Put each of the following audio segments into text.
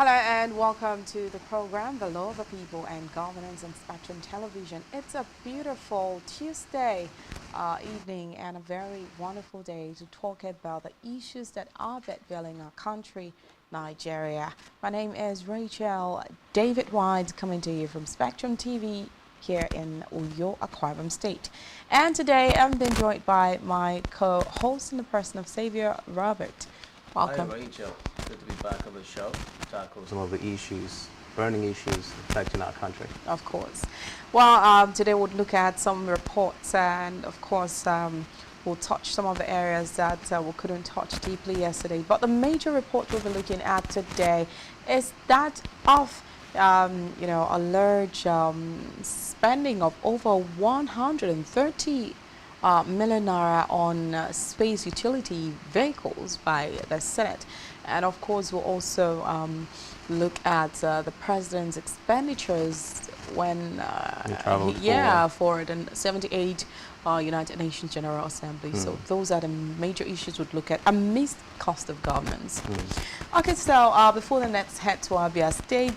Hello and welcome to the program The Law of the People and Governance on Spectrum Television. It's a beautiful Tuesday evening and a very wonderful day to talk about the issues that are bedfelling our country, Nigeria. My name is Rachel David White, coming to you from Spectrum TV here in Uyo, Akwa Ibom State. And today I'm being joined by my co-host in the person of Xavier Robert. Welcome. Hi Rachel, good to be back on the show to tackle some of the issues, burning issues affecting our country. Of course. Well, today we'll look at some reports and of course we'll touch some of the areas that we couldn't touch deeply yesterday. But the major report we'll be looking at today is that of a large spending of over 130 million naira on space utility vehicles by the Senate. And of course, we'll also look at the president's expenditures when for the 78th United Nations General Assembly. So those are the major issues we'd look at amidst cost of governance. Okay, so before let's head to Abia State.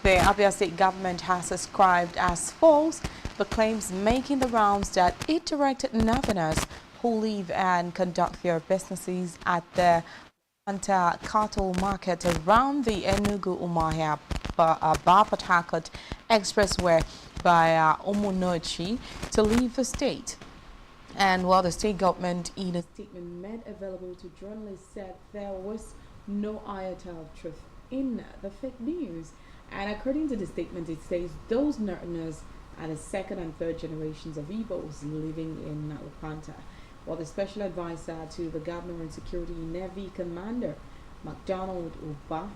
The Abia State government has ascribed as false the claims making the rounds that it directed Northerners who live and conduct their businesses at the cattle market around the Enugu-Umuahia Port Harcourt Expressway by Umunochi to leave the state. And while the state government, in a statement made available to journalists, said there was no iota of truth in the fake news. And according to the statement, it says those Northerners are the second and third generations of Igbos living in Lupanta. While the special advisor to the Governor on Security, Navy Commander MacDonald Uba,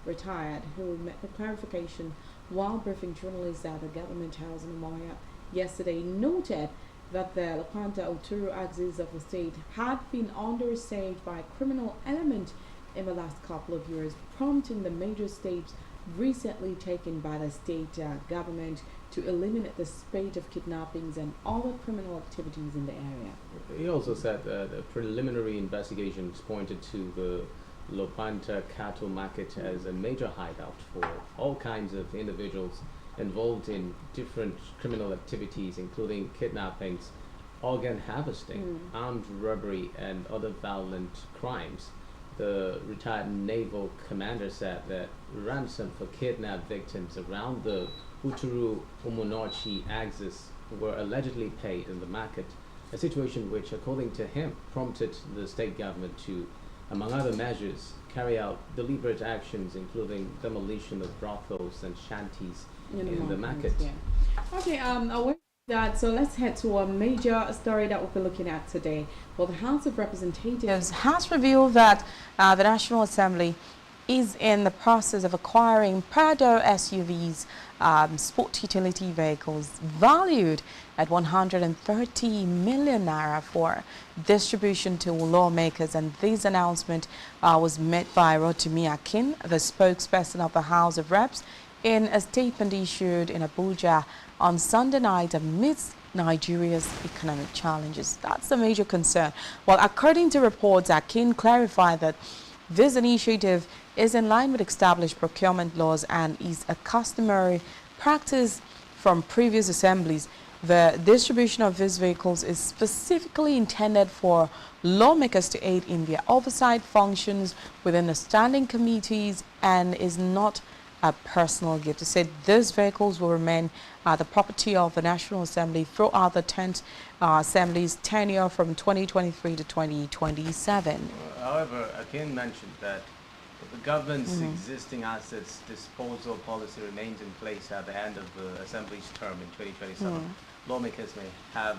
retired, who met the clarification while briefing journalists at the government house in Umuahia yesterday, noted that the Lupanta-Uturu axis of the state had been undersieged by a criminal element in the last couple of years, prompting the major steps recently taken by the state government to eliminate the spate of kidnappings and other criminal activities in the area. He also said that the preliminary investigations pointed to the Lopanta cattle market as a major hideout for all kinds of individuals involved in different criminal activities, including kidnappings, organ harvesting, armed robbery, and other violent crimes. The retired naval commander said that ransom for kidnapped victims around the Uturu-Umunochi axis were allegedly paid in the market, a situation which, according to him, prompted the state government to, among other measures, carry out deliberate actions, including demolition of brothels and shanties in the market. Yeah. Okay, aware of that, so let's head to a major story that we'll be looking at today. Well, the House of Representatives has revealed that the National Assembly is in the process of acquiring Prado SUVs, sport utility vehicles, valued at 130 million naira for distribution to lawmakers. And this announcement was made by Rotimi Akin, the spokesperson of the House of Reps, in a statement issued in Abuja on Sunday night amidst Nigeria's economic challenges. That's the major concern. Well, according to reports, Akin clarified that this initiative is in line with established procurement laws and is a customary practice from previous assemblies. The distribution of these vehicles is specifically intended for lawmakers to aid in their oversight functions within the standing committees and is not a personal gift. It said these vehicles will remain the property of the National Assembly throughout the 10th Assembly's tenure from 2023 to 2027. However, Akin mentioned that the government's existing assets disposal policy remains in place at the end of the Assembly's term in 2027. Lawmakers may have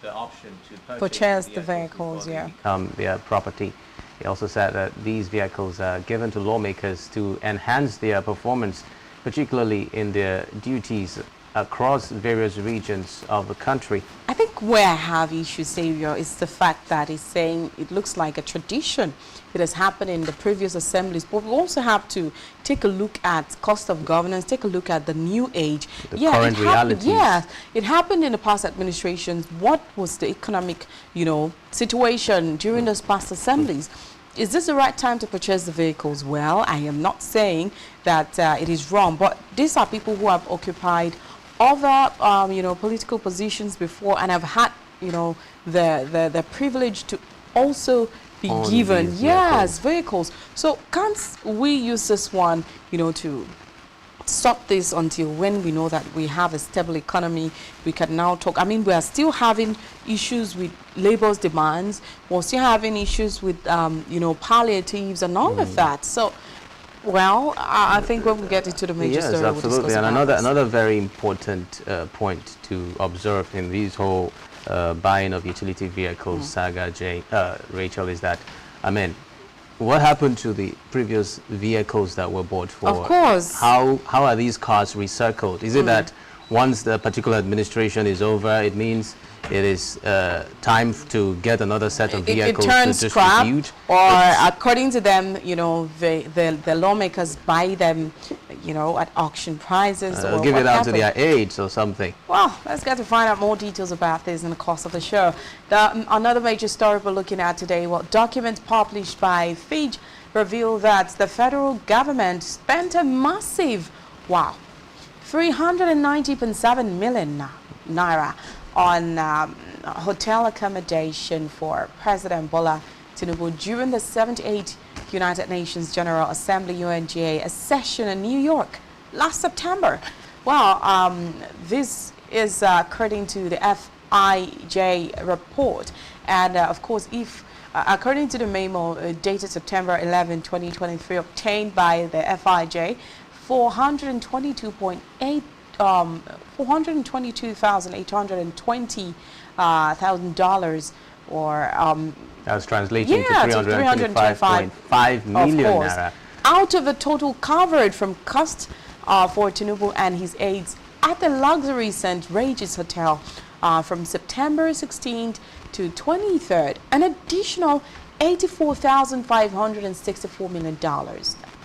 the option to purchase the vehicles, their property. He also said that these vehicles are given to lawmakers to enhance their performance, particularly in their duties across various regions of the country. I think where I have issues, Xavier, is the fact that he's saying it looks like a tradition. It has happened in the previous assemblies, but we also have to take a look at cost of governance, take a look at the new age. The current realities. Yeah, it happened in the past administrations. What was the economic, situation during those past assemblies? is this the right time to purchase the vehicles? Well, I am not saying that it is wrong, but these are people who have occupied other, political positions before and have had, the privilege to also be Own given, these yes, vehicles. So can't we use this one, to stop this until when we know that we have a stable economy? We can now talk. I mean, we are still having issues with labor's demands. We're still having issues with, palliatives and all of that. So, well, I think when we get into the major yes, story, we'll absolutely. discuss And about this. another very important point to observe in this whole buying of utility vehicles saga, Rachel, is that, I mean, what happened to the previous vehicles that were bought for? Of course. How are these cars recircled? Is it that once the particular administration is over, it means it is time to get another set of vehicles it turns to scrap, distribute? or according to them, the lawmakers buy them, at auction prices, or Give it out to whatever. their aides or something. Well, let's get to find out more details about this in the course of the show. Another major story we're looking at today, documents published by Fitch reveal that the federal government spent a massive, 390.7 million naira on hotel accommodation for President Bola Tinubu during the 78th United Nations General Assembly UNGA session in New York last September. Well, this is according to the FIJ report, and of course, if according to the memo dated September 11, 2023, obtained by the FIJ, $422,820,000, or That's translating yeah, to to 325.5 million of course, naira. out of the total covered from costs for Tinubu and his aides at the luxury St. Regis Hotel from September 16th to 23rd. An additional $84,564 million,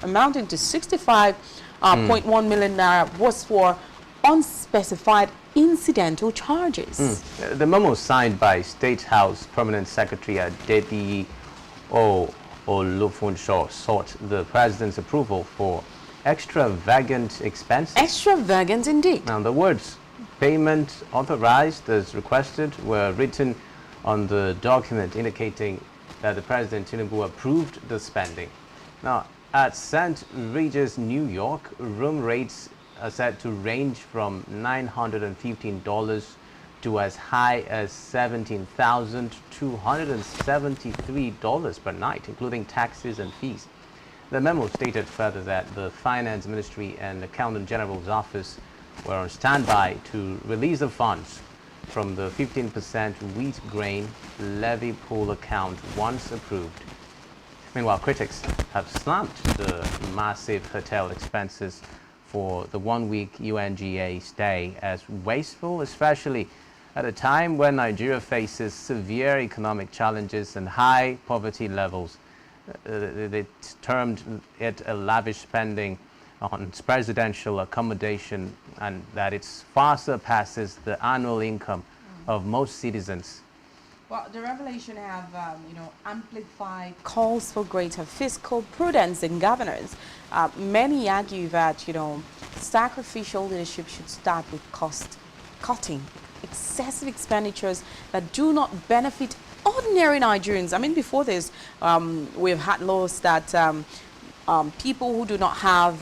amounting to 65.1 million naira, was for unspecified incidental charges. The memo signed by State House Permanent Secretary Adedi Olufunso sought the President's approval for extravagant expenses. Extravagant indeed. Now, the words "payment authorized as requested" were written on the document, indicating that the President Tinubu approved the spending. Now, at St. Regis, New York, room rates are said to range from $915 to as high as $17,273 per night, including taxes and fees. The memo stated further that the Finance Ministry and Accountant General's Office were on standby to release the funds from the 15% wheat grain levy pool account once approved. Meanwhile, critics have slammed the massive hotel expenses for the one-week UNGA stay as wasteful, especially at a time when Nigeria faces severe economic challenges and high poverty levels. They termed it a lavish spending on presidential accommodation, and that it far surpasses the annual income of most citizens. Well, the revelation have, amplified calls for greater fiscal prudence in governance. Many argue that, sacrificial leadership should start with cutting excessive expenditures that do not benefit ordinary Nigerians. I mean, before this, we've had laws that people who do not have,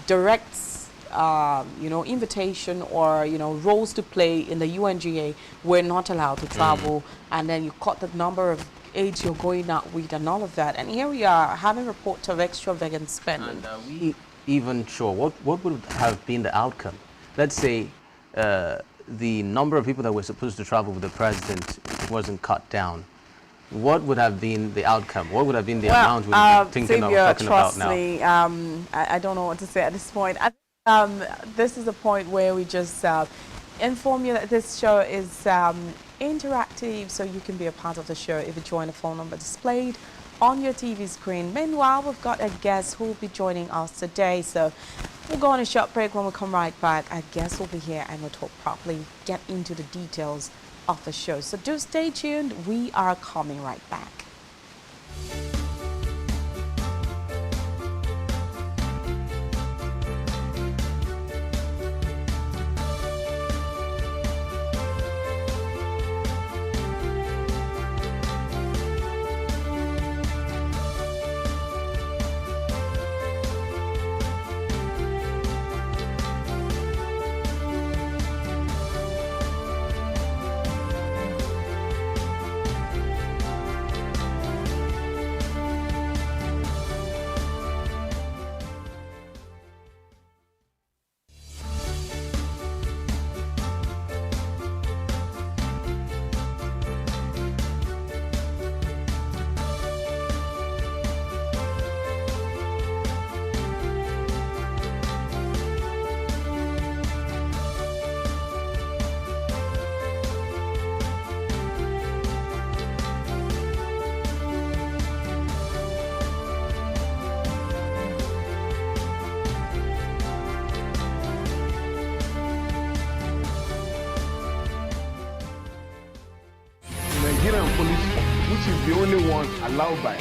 direct, invitation or, roles to play in the UNGA were not allowed to travel. And then you cut the number of aides you're going out with and all of that. And here we are having reports of extravagant spending. And are we even sure what would have been the outcome? Let's say the number of people that were supposed to travel with the president wasn't cut down. What would have been the outcome? What would have been the amount we would be thinking of talking about now? Me, I don't know what to say at this point. This is the point where we just inform you that this show is interactive, so you can be a part of the show if you join the phone number displayed on your TV screen. Meanwhile, we've got a guest who will be joining us today, so we'll go on a short break. When we come right back, our guest will be here and we'll talk properly, get into the details of the show. So do stay tuned. We are coming right back. only ones allowed by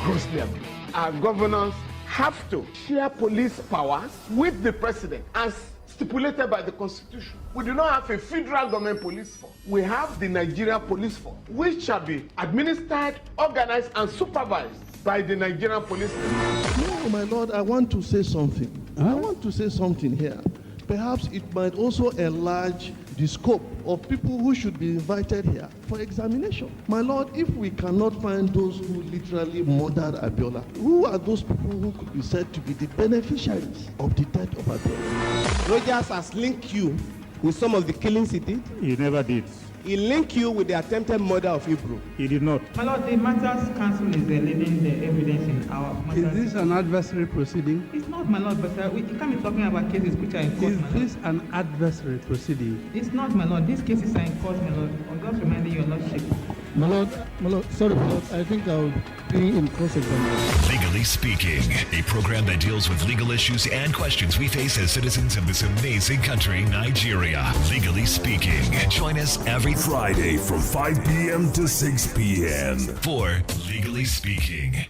grossly abused. Our governors have to share police powers with the president as stipulated by the Constitution. We do not have a federal government police force. We have the Nigeria Police Force, which shall be administered, organized, and supervised by the Nigerian Police Force. No, my lord, I want to say something. I want to say something here. Perhaps it might also enlarge the scope of people who should be invited here for examination. My lord, if we cannot find those who literally murdered Abiola, who are those people who could be said to be the beneficiaries of the death of Abiola? Rogers has linked you with some of the killings he did. He never did. He linked you with the attempted murder of Hebrew. He did not. My lord, the Matters Council is leading the evidence in our matters. Is this an adversary proceeding? It's not, my lord, but we can't be talking about cases which are in court, my lord. Is this an adversary proceeding? It's not, my lord. These cases are in court, my lord. I'm just reminding your lordship. My lord, sorry, my lord, I think I'll be in cross-examination. Legally Speaking, a program that deals with legal issues and questions we face as citizens of this amazing country, Nigeria. Legally Speaking. Join us every Friday from 5 p.m. to 6 p.m. for Legally Speaking.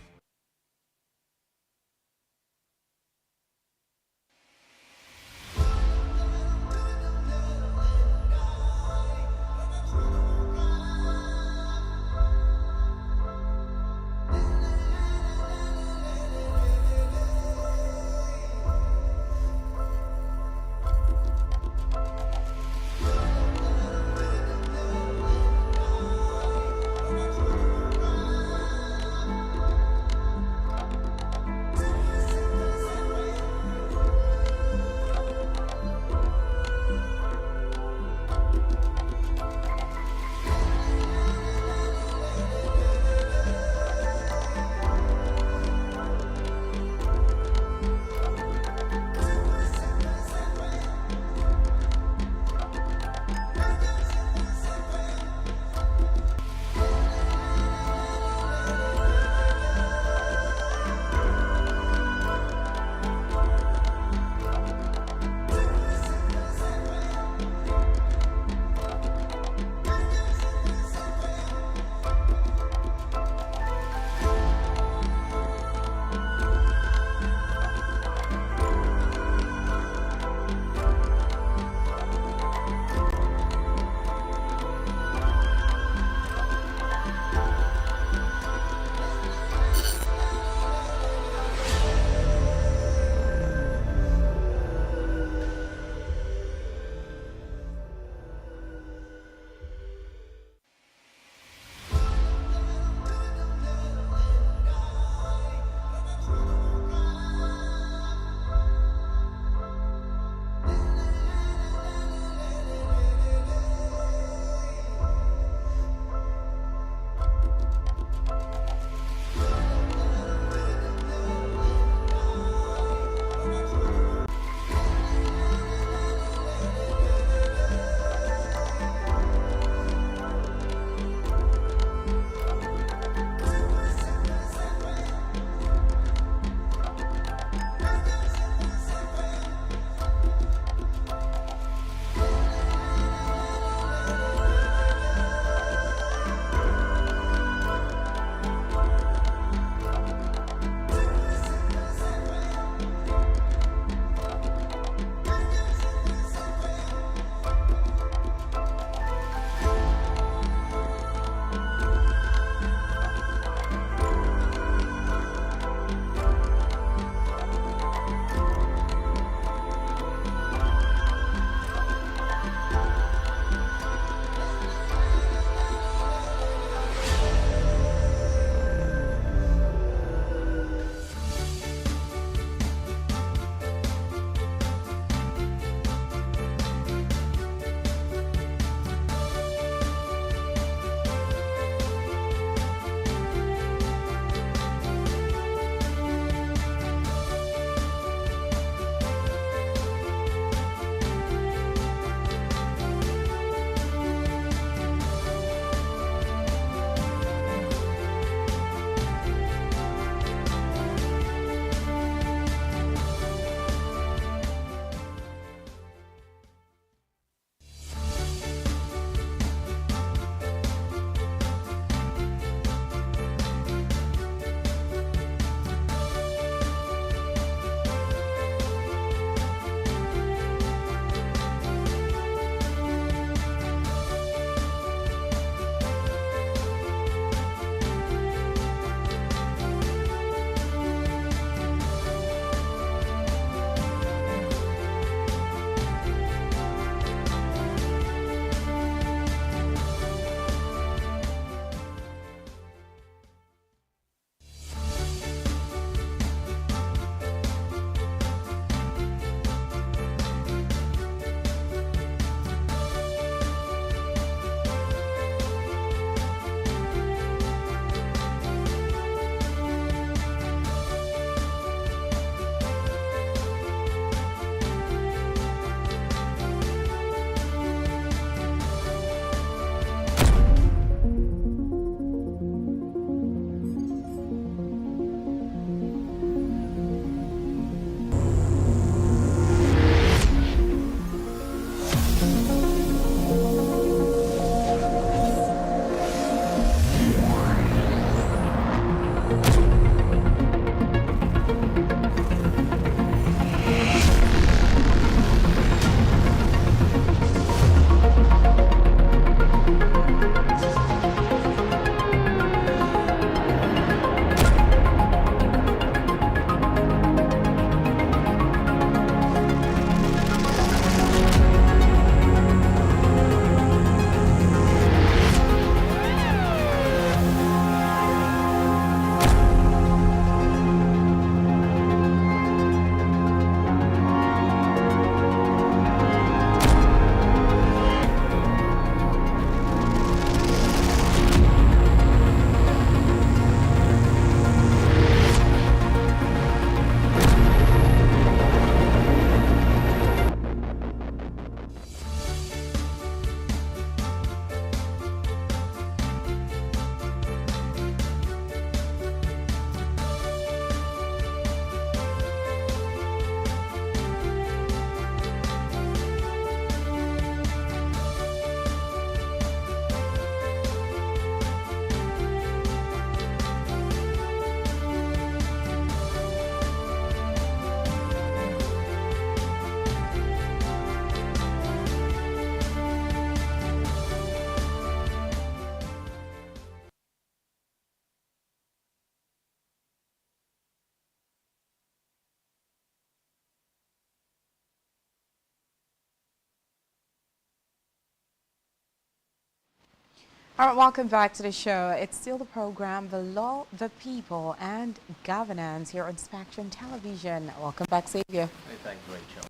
All right, welcome back to the show. It's still the program, The Law, the People, and Governance here on Spectrum Television. Welcome back, Xavier. Hey, thanks, Rachel.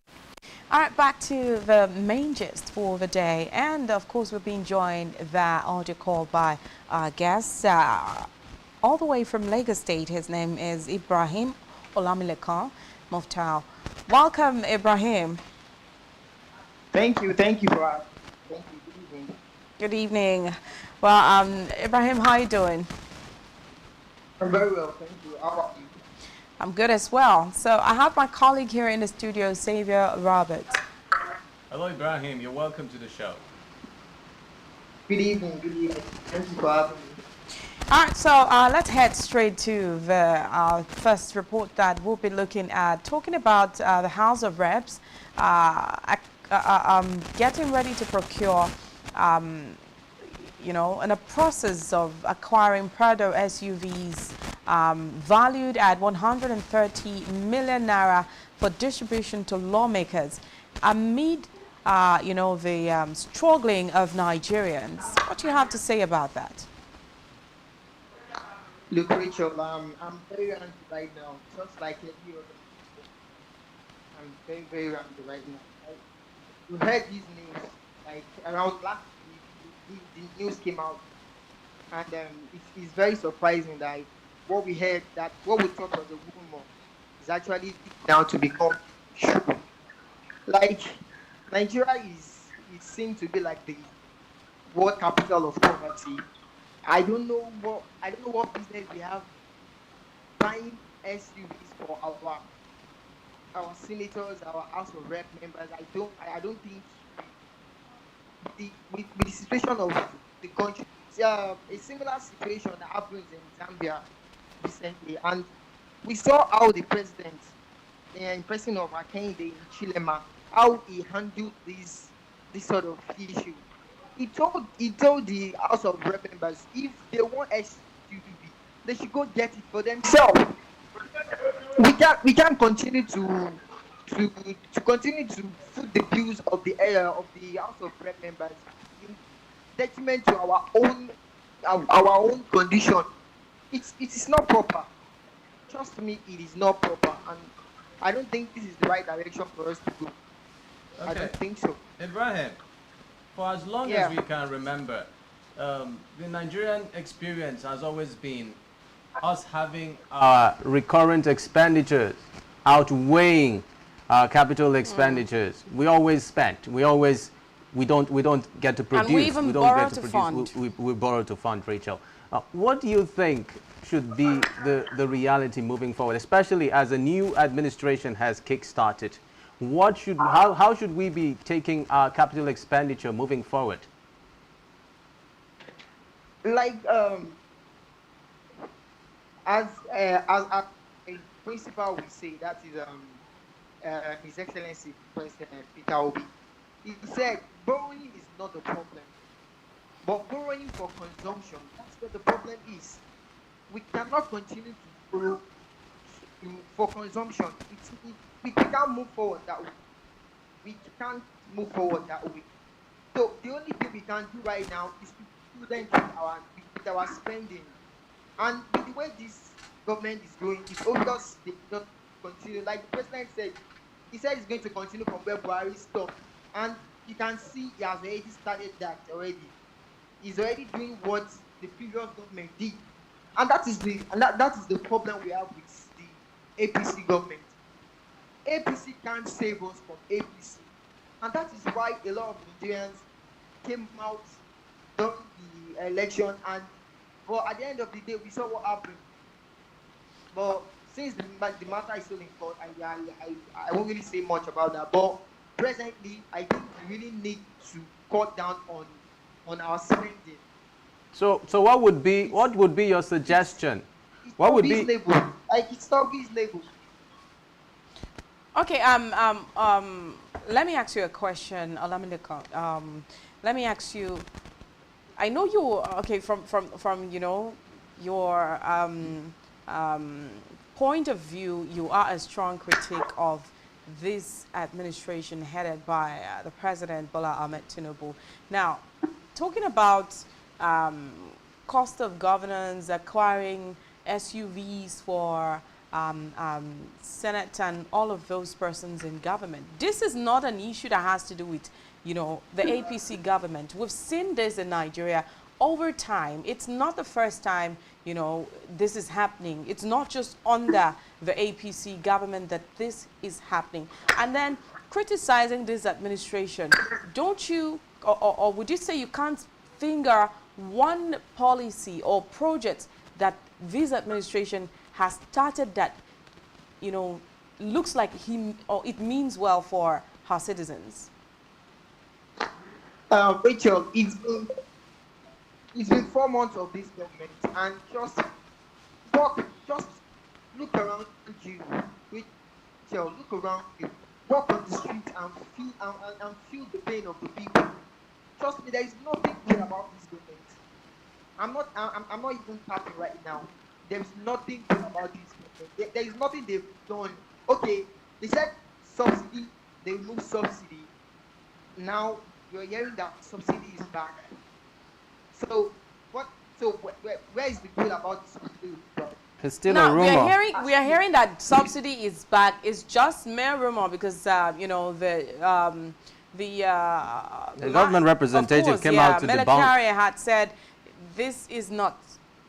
All right, back to the main gist for the day. And, of course, we're being joined via audio call by our guest, all the way from Lagos State. His name is Ibrahim Olamilekan Muftal. Welcome, Ibrahim. Thank you for thank you. Good evening. Good evening. Well, Ibrahim, how are you doing? I'm very well, thank you. How about you? I'm good as well. So I have my colleague here in the studio, Xavier Roberts. Hello, Ibrahim. You're welcome to the show. Good evening. Thank you for having me. All right, so let's head straight to the first report that we'll be looking at, talking about the House of Reps getting ready to procure, in a process of acquiring Prado SUVs valued at 130 million naira for distribution to lawmakers amid, the struggling of Nigerians. What do you have to say about that? Look, Rachel, I'm very angry right now, just like every other people. I'm very, very angry right now. We heard these news, like around last week, the news came out, and it's very surprising that what we heard, that what we thought was a rumor, is actually now to become true. Like, Nigeria is seen to be like the world capital of poverty. I don't know what business we have buying SUVs for our senators, our House of Rep members. I don't think with the situation of the country, a similar situation that happens in Zambia recently, and we saw how the president, in person of Akinde in Chilema, how he handled this sort of issue. He told the House of Rep members, if they want SUV, they should go get it for themselves. We can't continue to continue to foot the bills of the House of Rep members in detriment to our own condition. It is not proper. Trust me, it is not proper, and I don't think this is the right direction for us to go. Okay. I don't think so. Ibrahim, for as long as we can remember, the Nigerian experience has always been us having our recurrent expenditures outweighing our capital expenditures. We always spent. We don't get to produce. And we even borrow to fund. We borrow to fund, Rachel. What do you think should be the reality moving forward, especially as a new administration has kick-started? How should we be taking our capital expenditure moving forward? Like as a principal we say, that is His Excellency President Peter Obi. He said borrowing is not the problem, but borrowing for consumption, that's where the problem is. We cannot continue to borrow for consumption. We can't move forward that way. We can't move forward that way. So the only thing we can do right now is to be prudent with our spending. And with the way this government is going, it's obvious they don't continue. Like the president said, he said he's going to continue from where Buhari stopped. And you can see he has already started that already. He's already doing what the previous government did. And that is the problem we have with the APC government. APC can't save us from APC. And that is why a lot of Nigerians came out during the election, but at the end of the day, we saw what happened. But since the matter is still in court, I won't really say much about that. But presently, I think we really need to cut down on our spending. So what would be your suggestion? What would be it's not reasonable. Okay, let me ask you a question, Olamilekan. Let me ask you, I know you, from your point of view, you are a strong critic of this administration headed by the President Bola Ahmed Tinubu. Now, talking about cost of governance, acquiring SUVs for Senate and all of those persons in government. This is not an issue that has to do with, you know, the APC government. We've seen this in Nigeria over time. It's not the first time, you know, this is happening. It's not just under the APC government that this is happening. And then criticizing this administration, don't you, or would you say you can't finger one policy or project that this administration has started that, you know, looks like it means well for her citizens? Rachel, it's been 4 months of this government, and just look around you. Rachel, look around you. Walk on the street and feel the pain of the people. Trust me, there is nothing good about this government. I'm not even happy right now. There's nothing good about this government. There is nothing they've done. Okay, they said subsidy, they removed subsidy. Now you're hearing that subsidy is back. So what? So where is the good about this subsidy? It's still a rumor. We are hearing that subsidy is back. It's just mere rumor because you know the government representative came out to debunk. Melakaria had said this is not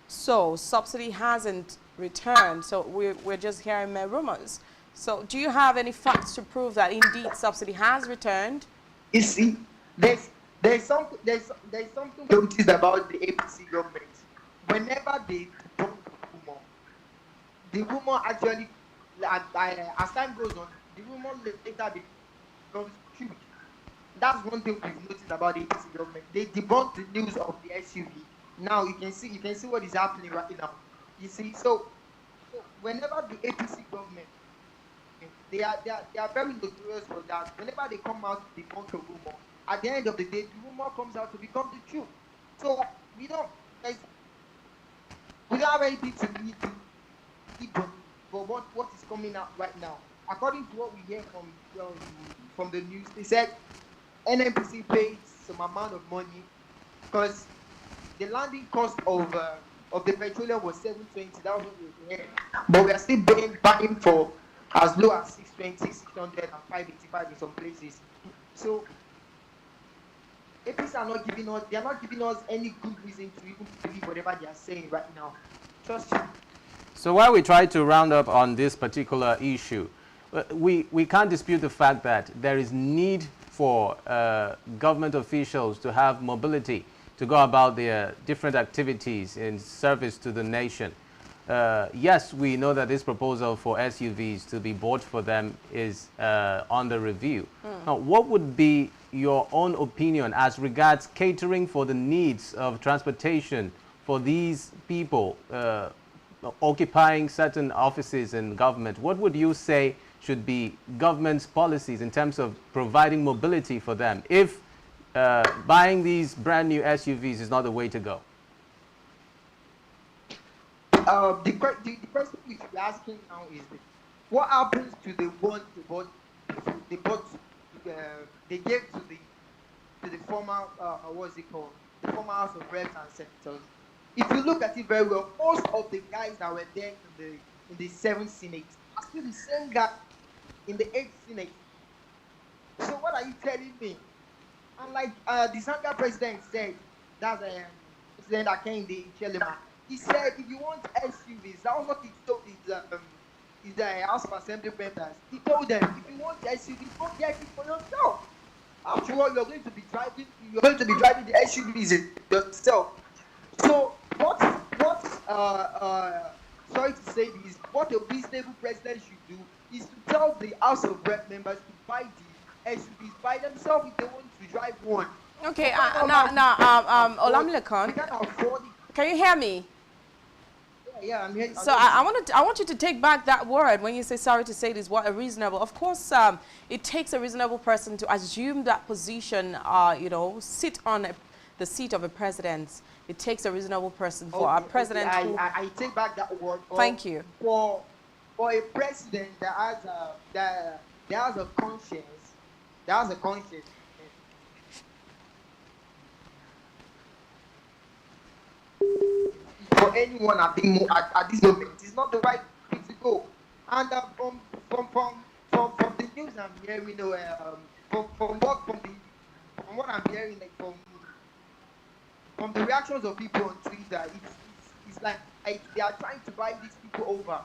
so. Subsidy hasn't returned. So we're just hearing mere rumors. So do you have any facts to prove that indeed subsidy has returned? You see, there's something noticed about the APC government. Whenever they debunk the rumor actually, as time goes on, the rumor later becomes true. That's one thing we've noticed about the APC government. They debunked the news of the SUV. Now you can see what is happening right now. You see, so whenever the APC government, they are very notorious for that. Whenever they come out to debunk a rumor, at the end of the day, the rumor comes out to become the truth. So we don't have anything to need to for what is coming out right now. According to what we hear from the news, they said NNPC paid some amount of money because the landing cost of the petroleum was 720. That was what we heard. But we are still buying for as low as 620, 600, and 585 in some places. So APC are not giving us. They are not giving us any good reason to even believe whatever they are saying right now. Trust me. So while we try to round up on this particular issue, we can't dispute the fact that there is need for government officials to have mobility to go about their different activities in service to the nation. Yes, we know that this proposal for SUVs to be bought for them is under review. Now, what would be your own opinion as regards catering for the needs of transportation for these people occupying certain offices in government? What would you say should be government's policies in terms of providing mobility for them if buying these brand new SUVs is not the way to go? The question we should be asking now is what happens to the one they gave to the former what's it called, the former House of Reps and Senators? If you look at it very well, most of the guys that were there in the 7th Senate are still the same guy in the 8th Senate. So what are you telling me? And like the Zanga president said, that's President Akende Chelema. He said, if you want SUVs, that was what he told his House of Assembly members. He told them, if you want SUVs, go get it for yourself. After all, you're going to be driving the SUVs yourself. So sorry to say this, what a reasonable president should do is to tell the House of Rep members to buy the SUVs by themselves if they want to drive one. Okay, now, Olamilekan, can you hear me? Yeah, I'm hearing. So I want you to take back that word when you say sorry to say this. What a reasonable. Of course, it takes a reasonable person to assume that position. You know, sit on the seat of a president. It takes a reasonable person for our president. Okay, I take back that word. Thank you. For a president that has a conscience, or anyone at this moment. It's not the right way to go. And from the news I'm hearing, from what I'm hearing, like from the reactions of people on Twitter, it's like they are trying to buy these people over.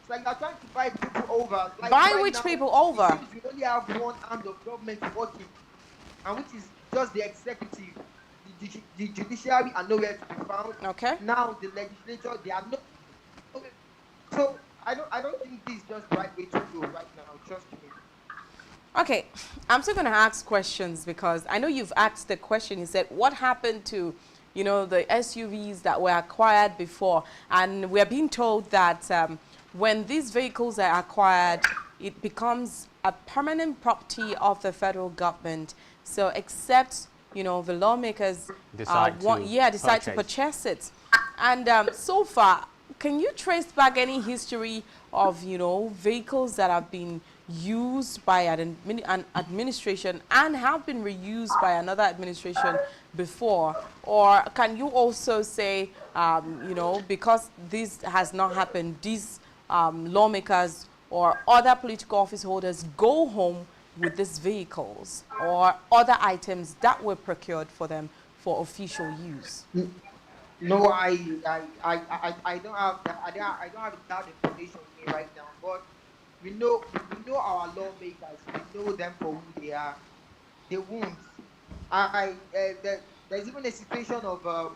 It's like they're trying to buy people over. Like Buy right which now, people over? it seems we only have one arm of government working, and which is just the executive. The judiciary are nowhere to be found. Okay. Now the legislature, they are not. So I don't think this is just the right way to go right now. Trust me. Okay, I'm still going to ask questions because I know you've asked the question. You said, what happened to, the SUVs that were acquired before? And we're being told that when these vehicles are acquired, it becomes a permanent property of the federal government. So except, the lawmakers decide to purchase it. And so far, can you trace back any history of, vehicles that have been used by an administration and have been reused by another administration before? Or can you also say, because this has not happened, these lawmakers or other political office holders go home with these vehicles or other items that were procured for them for official use? No, I don't have that. I don't have that information with me right now. But we know our lawmakers. We know them for who they are. They won't. There's even a situation of a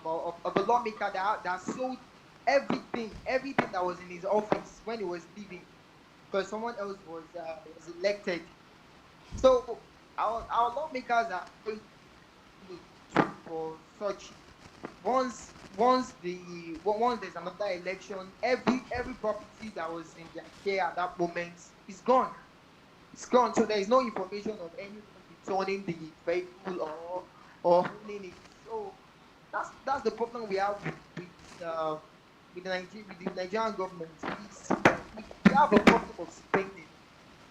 lawmaker that sold everything that was in his office when he was leaving, because someone else was elected. So our lawmakers are going for such. Once there's another election, every property that was in their care at that moment is gone. It's gone. So there is no information of anyone returning the vehicle or owning it. So that's the problem we have with the Nigerian government. We have a problem of spending.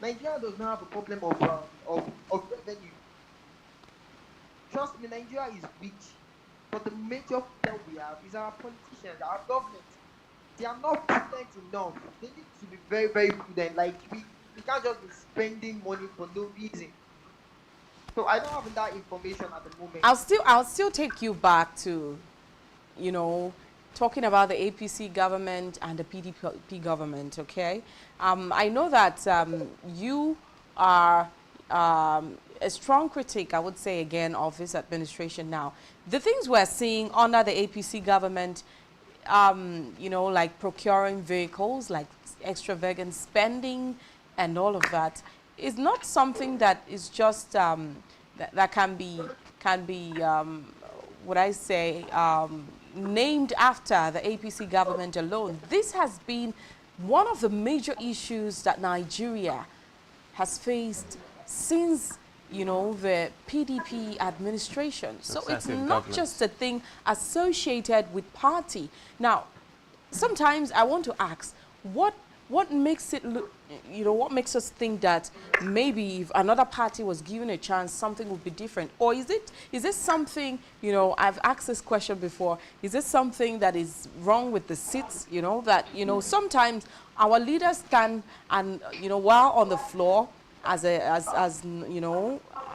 Nigeria does not have a problem of revenue. Trust me, Nigeria is rich. But the major problem we have is our politicians, our government. They are not prudent enough. They need to be very, very prudent. Like, we can't just be spending money for no reason. So I don't have that information at the moment. I'll still take you back to, talking about the APC government and the PDP government, okay? I know that you are a strong critic, I would say again, of this administration now. The things we're seeing under the APC government, like procuring vehicles, like extravagant spending and all of that, is not something that is just, that can be would I say, named after the APC government alone. This has been one of the major issues that Nigeria has faced since the PDP administration. So it's not just a thing associated with party. Now, sometimes I want to ask, what makes it look, what makes us think that maybe if another party was given a chance, something would be different? Or is this something, I've asked this question before, is this something that is wrong with the seats, that, sometimes our leaders stand and, while on the floor, as I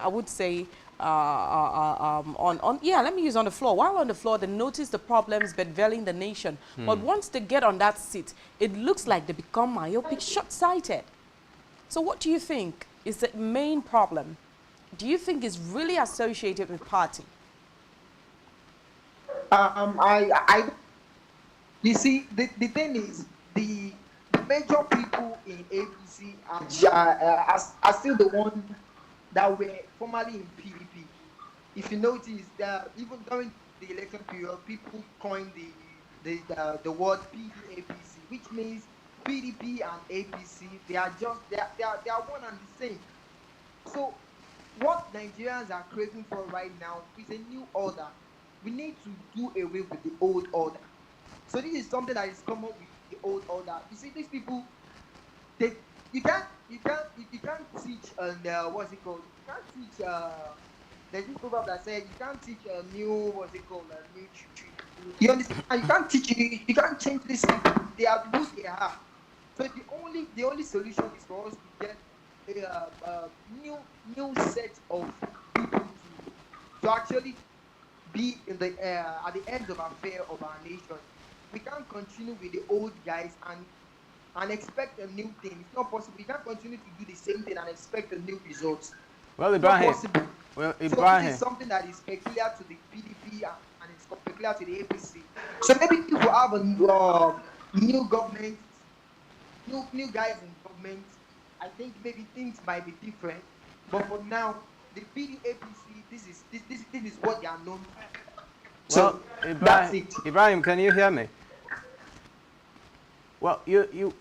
would say, let me use on the floor. While on the floor, they notice the problems bedeviling the nation. But once they get on that seat, it looks like they become myopic, short-sighted. So what do you think is the main problem? Do you think it's really associated with party? You see, the thing is, the major people in APC are still the ones that were formerly in PDP. If you notice that even during the election period, people coined the word PDAPC, which means PDP and APC. They are one and the same. So what Nigerians are craving for right now is a new order. We need to do away with the old order. So this is something that is common with the old order. You see, these people, you can't teach what's it called? You can't teach there's this proverb that says you can't teach a new a new tree You understand? And you can't teach you can't change this people. They are who they are. So the only solution is for us to get a new set of people to actually be in the at the end of affair of our nation. We can't continue with the old guys and expect a new thing. It's not possible. We can't continue to do the same thing and expect a new results. Well, It's not Ibrahim. possible. Well, So Ibrahim. this is something that is peculiar to the PDP and it's peculiar to the APC. So maybe if we have a new government, new guys in government, I think maybe things might be different. But for now, the APC, this is what they are known for. Well, So that's it. Ibrahim, can you hear me? Well,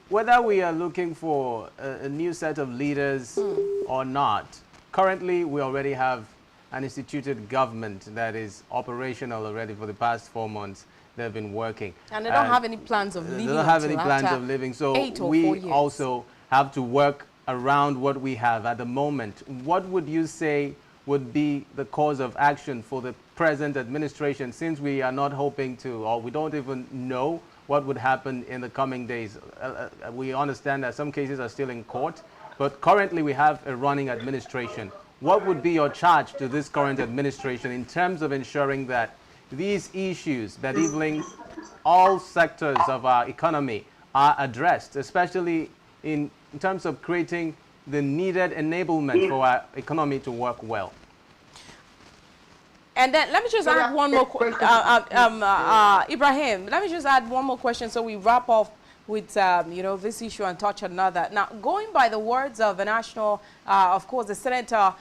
whether we are looking for a new set of leaders or not, currently we already have an instituted government that is operational already for the past 4 months. They've been working. And they don't have any plans of leaving. They don't have any until plans after of leaving. So 8 or 4 we years. also have to work around what we have at the moment. What would you say would be the course of action for the present administration, since we are not hoping to, or we don't even know what would happen in the coming days? We understand that some cases are still in court, but currently we have a running administration. What would be your charge to this current administration in terms of ensuring that these issues bedeviling all sectors of our economy are addressed, especially in terms of creating the needed enablement for our economy to work well? And then let me just add one more question. Ibrahim, let me just add one more question so we wrap off with this issue and touch another. Now, going by the words of the national, of course, the senator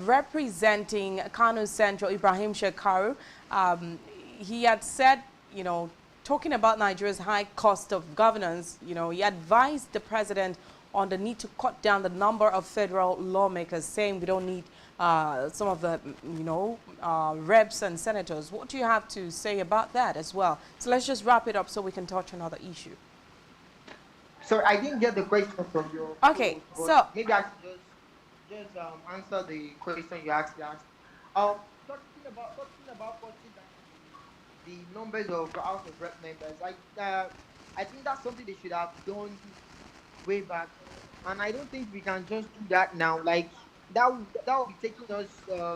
representing Kano Central, Ibrahim Shekaru, he had said, talking about Nigeria's high cost of governance, he advised the president on the need to cut down the number of federal lawmakers, saying we don't need some of the, reps and senators. What do you have to say about that as well? So let's just wrap it up so we can touch another issue. So I didn't get the question from you. Okay, so maybe I should just answer the question you actually asked. Talking about cutting down the numbers of House of Rep members, I think that's something they should have done way back, and I don't think we can just do that now. Like that would be taking us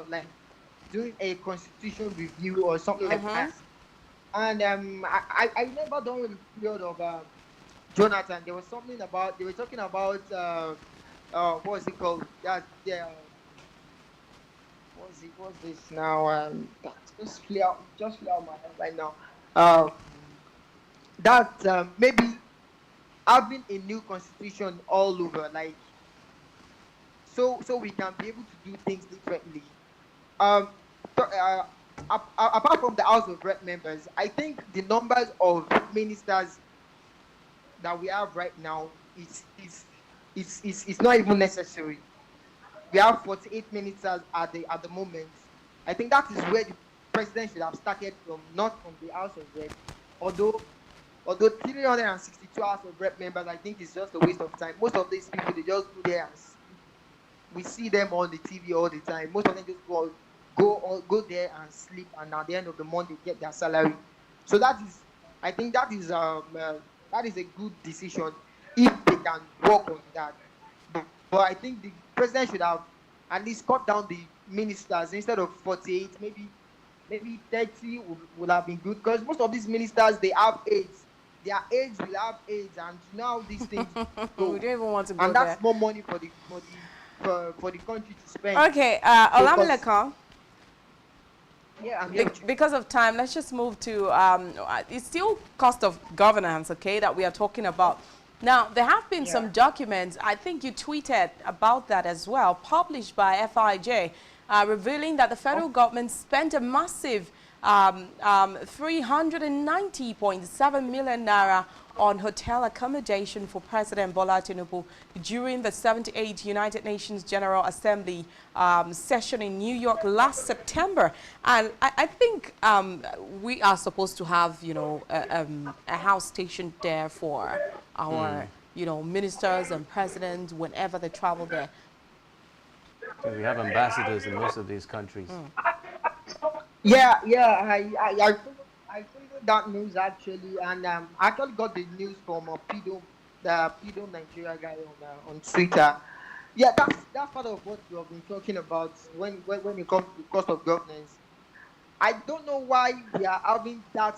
like doing a constitution review or something like that. And I remember during the period of Jonathan, there was something about, they were talking about what was it called? What's this now? Just clear out my head right now. That maybe having a new constitution all over, like so we can be able to do things differently. Apart from the House of Rep members, I think the numbers of ministers that we have right now is not even necessary. We have 48 ministers at the moment. I think that is where the president should have started from, not from the House of Rep. Although 362 House of Rep members, I think is just a waste of time. Most of these people, they just go there and we see them on the TV all the time. Most of them just go there and sleep, and at the end of the month they get their salary. So I think that is a good decision if they can work on that. But I think the president should have at least cut down the ministers. Instead of 48, maybe 30 would have been good, because most of these ministers, they have AIDS. Their AIDS will have AIDS, and now these things go. We don't even want to go and that's there. more money for the country to spend. Okay, Olamileka. Yeah, I'm here. Because of time, let's just move to, it's still cost of governance, okay, that we are talking about. Now, there have been some documents, I think you tweeted about that as well, published by FIJ, revealing that the federal government spent a massive 390.7 million naira on hotel accommodation for President Bola Tinubu during the 78th United Nations General Assembly session in New York last September. And I think we are supposed to have, a house station there for our, ministers and presidents whenever they travel there. We have ambassadors in most of these countries. Yeah, I I followed that news actually, and I actually got the news from the Pido Nigeria guy on Twitter. Yeah, that's part of what we have been talking about when it comes to cost of governance. I don't know why we are having that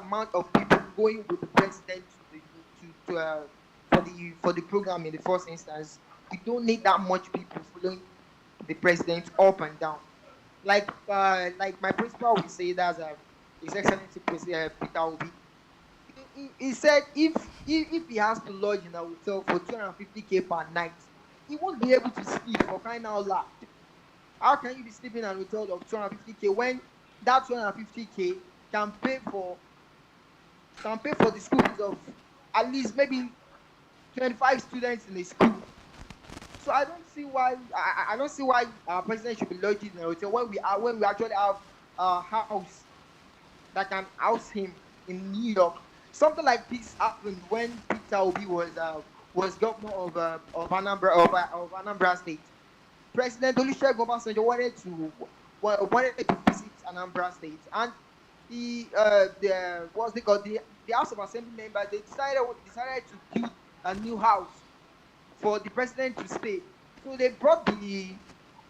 amount of people going with the president for the program in the first instance. We don't need that much people following the president up and down. Like my principal will say that His Excellency President Peter Obi. He said if he has to lodge in a hotel for 250K per night, he won't be able to sleep for crying out loud. How can you be sleeping in a hotel of 250K when that 250K can pay for the school fees of at least maybe 25 students in a school? So I don't see why our president should be lodging in a hotel when we actually have a house that can house him in New York. Something like this happened when Peter Obi was governor of Anambra State. President Olusegun Obasanjo wanted to visit Anambra State, and the House of Assembly members, they decided to build a new house for the president to stay. So they brought They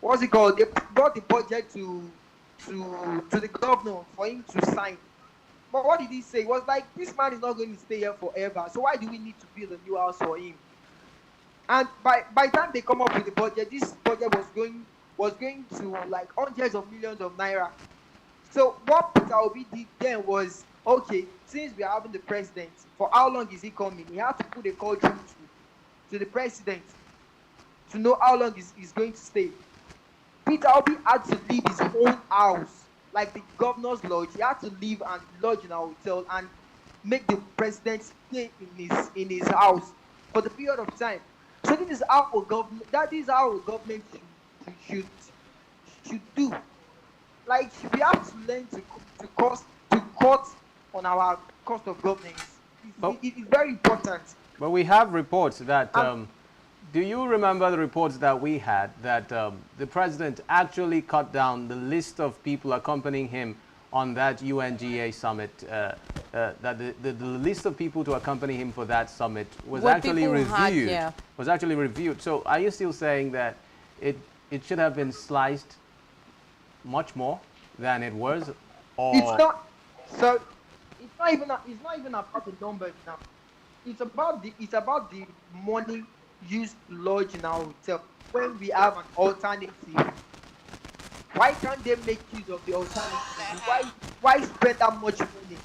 brought the budget to the governor for him to sign. But what did he say? It was like, this man is not going to stay here forever. So why do we need to build a new house for him? And by the time they come up with the budget, this budget was going to like hundreds of millions of naira. So what Peter Obi did then was, okay, since we are having the president, for how long is he coming? He had to put a call through to the president to know how long he's going to stay. Peter Obi had to leave his own house, like the governor's lodge. He had to leave and lodge in a hotel and make the president stay in his house for the period of time. So this is how our government. That is how our government should do. Like, we have to learn to cut on our cost of governance. It is very important. But we have reports that. Do you remember the reports that we had that the president actually cut down the list of people accompanying him on that UNGA summit? That the list of people to accompany him for that summit was actually reviewed. Was actually reviewed. So are you still saying that it should have been sliced much more than it was? Or it's not. So it's not even about the numbers now. It's about the money used to lodge in our hotel when we have an alternative. Why can't they make use of the alternative? Why spend that much money?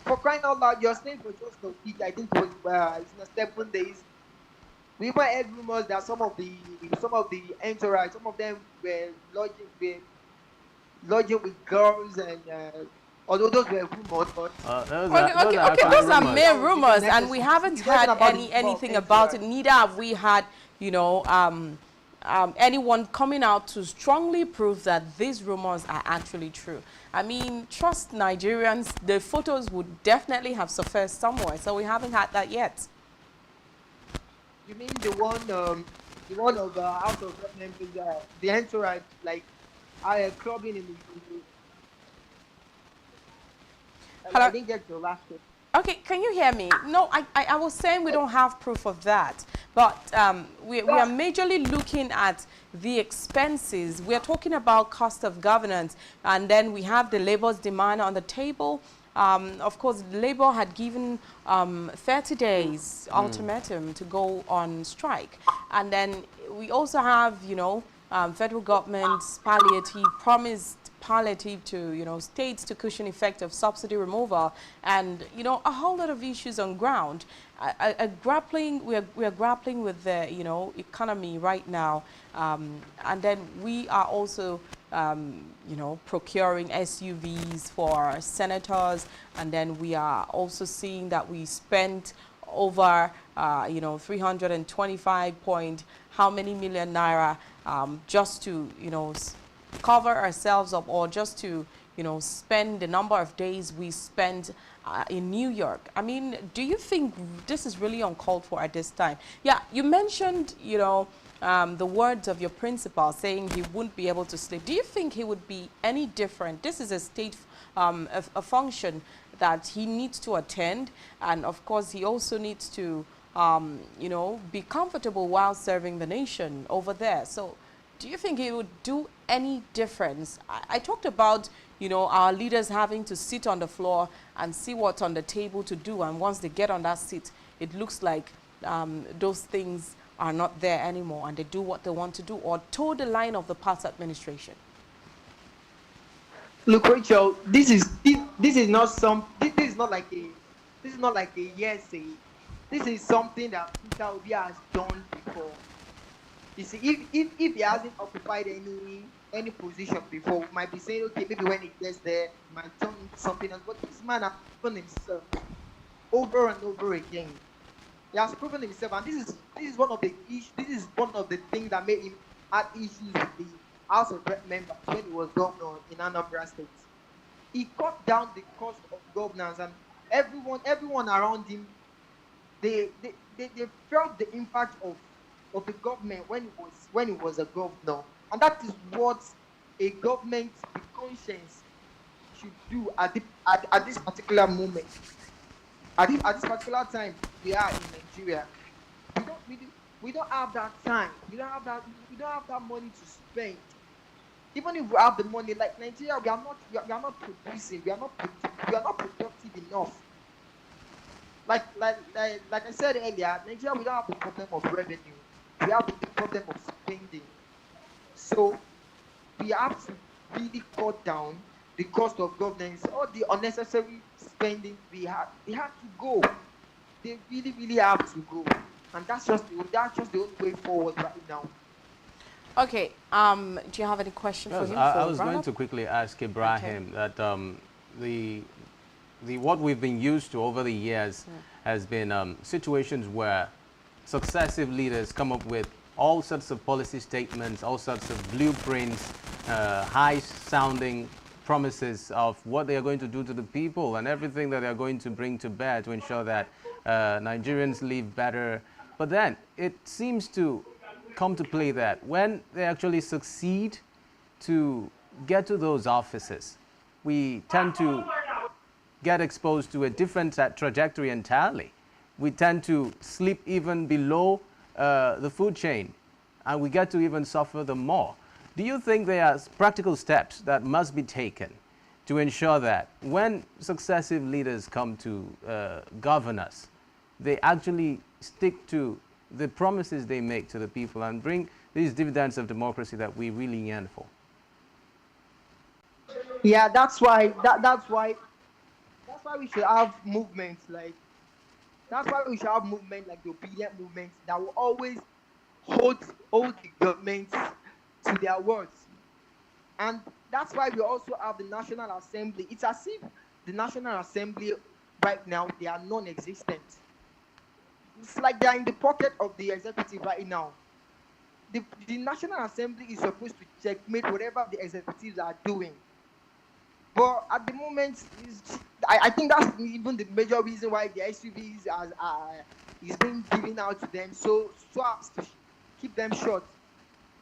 For crying out loud, you're staying for just a week. I think it was 7 days. We even heard rumors that some of the entourage, some of them were lodging with girls, and although those were rumors, but those are mere rumors, and we haven't had anything about it. Neither have we had, anyone coming out to strongly prove that these rumors are actually true. I mean, trust Nigerians, the photos would definitely have surfaced somewhere, so we haven't had that yet. You mean the one of House of Representatives, the entourage, like, clubbing in the Hello? I didn't get your last question. Okay, can you hear me? No, I was saying we don't have proof of that, but we are majorly looking at the expenses. We are talking about cost of governance, and then we have the labor's demand on the table. Of course, Labour had given 30 days ultimatum to go on strike, and then we also have, federal government's promised palliative to states to cushion effect of subsidy removal, and a whole lot of issues on ground. We are grappling with the economy right now, and then we are also procuring SUVs for senators, and then we are also seeing that we spent over 325 point how many million naira just to cover ourselves up, or just to spend the number of days we spent in New York. I mean, do you think this is really uncalled for at this time? Yeah, you mentioned the words of your principal saying he wouldn't be able to sleep, do you think he would be any different? This is a state, a function that he needs to attend, and of course he also needs to, you know, be comfortable while serving the nation over there. So do you think it would do any difference? I talked about, you know, our leaders having to sit on the floor and see what's on the table to do, and once they get on that seat, it looks like those things are not there anymore, and they do what they want to do, or toe the line of the past administration. Look, Rachel, this is not like a hearsay. This is something that Peter Obi has done before. You see, if he hasn't occupied any position before, we might be saying, okay, maybe when he gets there, he might turn into something else. But this man has proven himself over and over again. He has proven himself, and this is one of the issues. This is one of the things that made him have issues with the House of Rep members when he was governor in Anambra State. He cut down the cost of governance, and everyone around him, they felt the impact of the government when he was a governor, and that is what a government with conscience should do at this particular moment. At this particular time we are in Nigeria, we don't have that time. We don't have that money to spend. Even if we have the money, like Nigeria, we are not producing. We are not productive enough. Like I said earlier, Nigeria, we don't have the problem of revenue. We have the problem of spending. So we have to really cut down the cost of governance. All the unnecessary spending they have to go. They really have to go, and that's just the only way forward right now. Okay. Do you have any questions for him? I was going to quickly ask Ibrahim that what we've been used to over the years has been situations where successive leaders come up with all sorts of policy statements, all sorts of blueprints, high-sounding promises of what they are going to do to the people and everything that they are going to bring to bear to ensure that Nigerians live better. But then it seems to come to play that when they actually succeed to get to those offices, we tend to get exposed to a different trajectory entirely. We tend to slip even below the food chain, and we get to even suffer the more. Do you think there are practical steps that must be taken to ensure that when successive leaders come to govern us, they actually stick to the promises they make to the people and bring these dividends of democracy that we really yearn for? Yeah, that's why we should have movements like the obedient movement that will always hold the government to their words. And that's why we also have the National Assembly. It's as if the National Assembly right now, they are non-existent. It's like they are in the pocket of the executive right now. The National Assembly is supposed to checkmate whatever the executives are doing. But at the moment, I think that's even the major reason why the SUVs is being given out to them, so as to keep them short.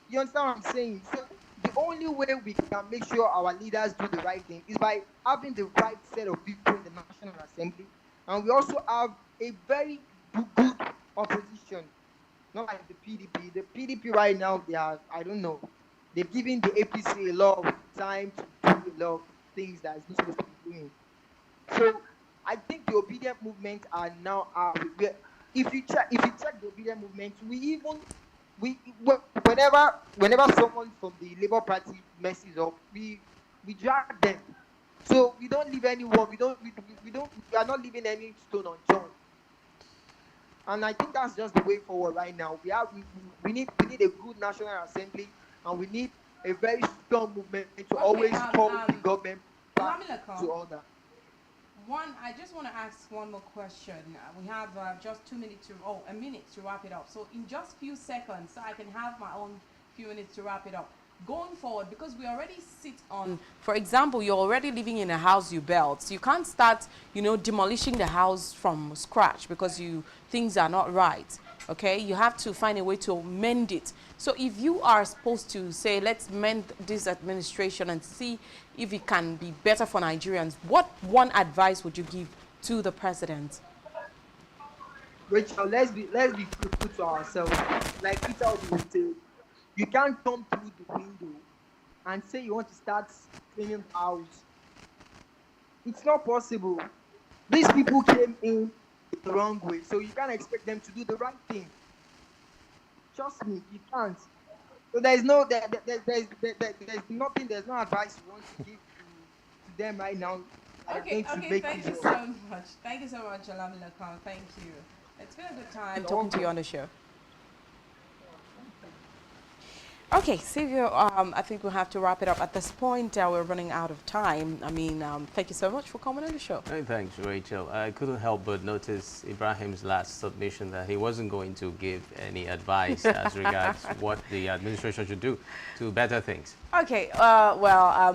You understand what I'm saying? So the only way we can make sure our leaders do the right thing is by having the right set of people in the National Assembly, and we also have a very good opposition, not like the PDP. The PDP right now, I don't know, they've given the APC a lot of time to do a lot of things that it's not supposed to be doing. So I think the obedient movement are now if you check the obedient movement, whenever someone from the Labour Party messes up, we drag them. So we don't leave anyone. We are not leaving any stone unturned. And I think that's just the way forward right now. We need a good National Assembly, and we need a very strong movement to always call the government back to order. I just want to ask one more question. We have just a minute to wrap it up. So in just few seconds, so I can have my own few minutes to wrap it up. Going forward, because we already sit on, for example, you're already living in a house you built. So you can't start, demolishing the house from scratch because things are not right. Okay, you have to find a way to mend it. So if you are supposed to say, let's mend this administration and see if it can be better for Nigerians, what one advice would you give to the president? Rachel, let's be truthful to ourselves. Like Peter would say, you can't come through the window and say you want to start cleaning house. It's not possible. These people came in the wrong way, so you can't expect them to do the right thing. Trust me, you can't. So there's nothing, there's no advice you want to give to them right now. Okay, thank you so much. Thank you so much, Olamide Khan. Thank you. It's been a good time talking to you on the show. Okay, Silvio, I think we'll have to wrap it up at this point. We're running out of time. I mean, thank you so much for coming on the show. Hey, thanks, Rachel. I couldn't help but notice Ibrahim's last submission that he wasn't going to give any advice as regards what the administration should do to better things. Okay,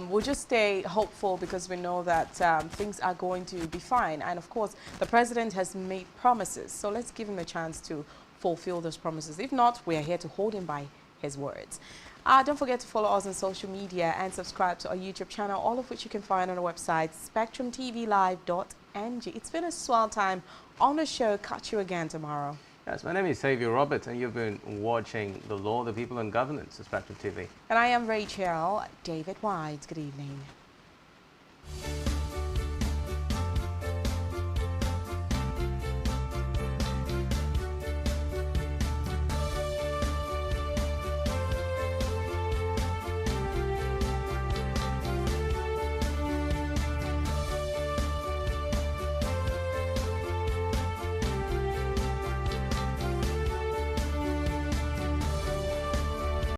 we'll just stay hopeful because we know that things are going to be fine. And of course, the president has made promises. So let's give him a chance to fulfill those promises. If not, we are here to hold him by his words. Don't forget to follow us on social media and subscribe to our YouTube channel, all of which you can find on our website, spectrumtvlive.ng. It's been a swell time on the show. Catch you again tomorrow. Yes, my name is Xavier Robert, and you've been watching The Law, the People, and Governance of Spectrum TV. And I am Rachel David White. Good evening.